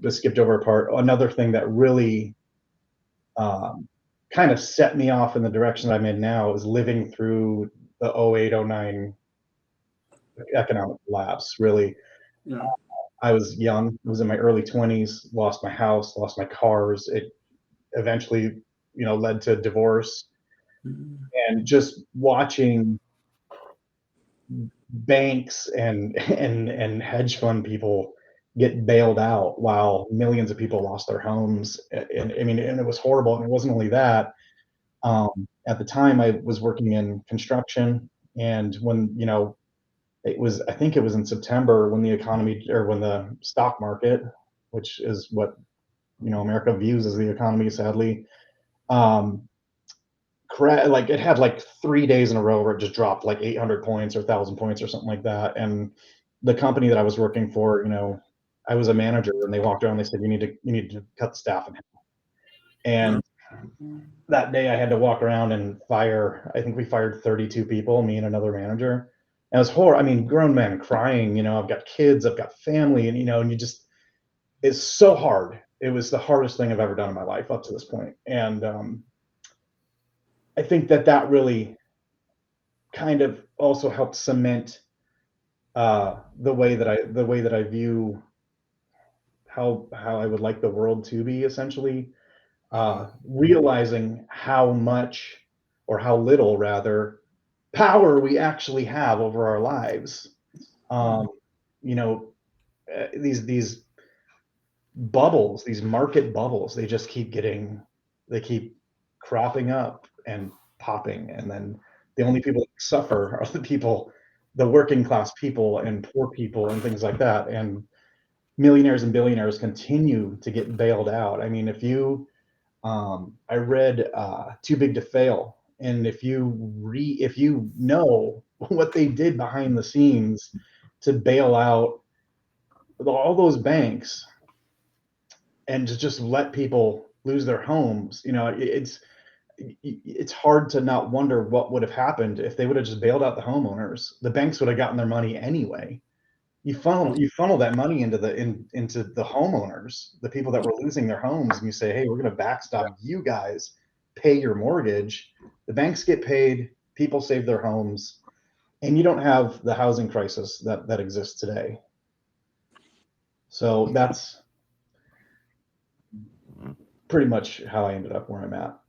just skipped over a part. Another thing that really kind of set me off in the direction that I'm in now is living through the 08, 09 economic collapse. Really, Yeah. I was young. I was in my early 20s. Lost my house. Lost my cars. It eventually, led to divorce. Mm-hmm. And just watching banks and hedge fund people get bailed out while millions of people lost their homes. And I mean, and it was horrible. And it wasn't only that. At the time, I was working in construction, and when I think it was in September when the economy, or when the stock market, which is what America views as the economy, sadly, um, like it had like 3 days in a row where it just dropped like 800 points or 1,000 points or something like that. And the company that I was working for, I was a manager, and they walked around. And they said, you need to cut the staff in half. And that day, I had to walk around and fire. I think we fired 32 people, me and another manager. And it was horrible. I mean, grown men crying. I've got kids, I've got family, and you just, it's so hard. It was the hardest thing I've ever done in my life up to this point. And I think that really kind of also helped cement the way that I view how I would like the world to be, essentially. Realizing how much, or how little rather, power we actually have over our lives. Um, you know, these bubbles, these market bubbles, they keep cropping up and popping, and then the only people that suffer are the working class people and poor people and things like that. And millionaires and billionaires continue to get bailed out. I mean, I read Too Big to Fail, and if you know what they did behind the scenes to bail out all those banks and to just let people lose their homes, it's hard to not wonder what would have happened if they would have just bailed out the homeowners. The banks would have gotten their money anyway. You funnel that money into the homeowners, the people that were losing their homes, and you say, hey, we're going to backstop you guys, pay your mortgage. The banks get paid, people save their homes, and you don't have the housing crisis that exists today. So that's pretty much how I ended up where I'm at.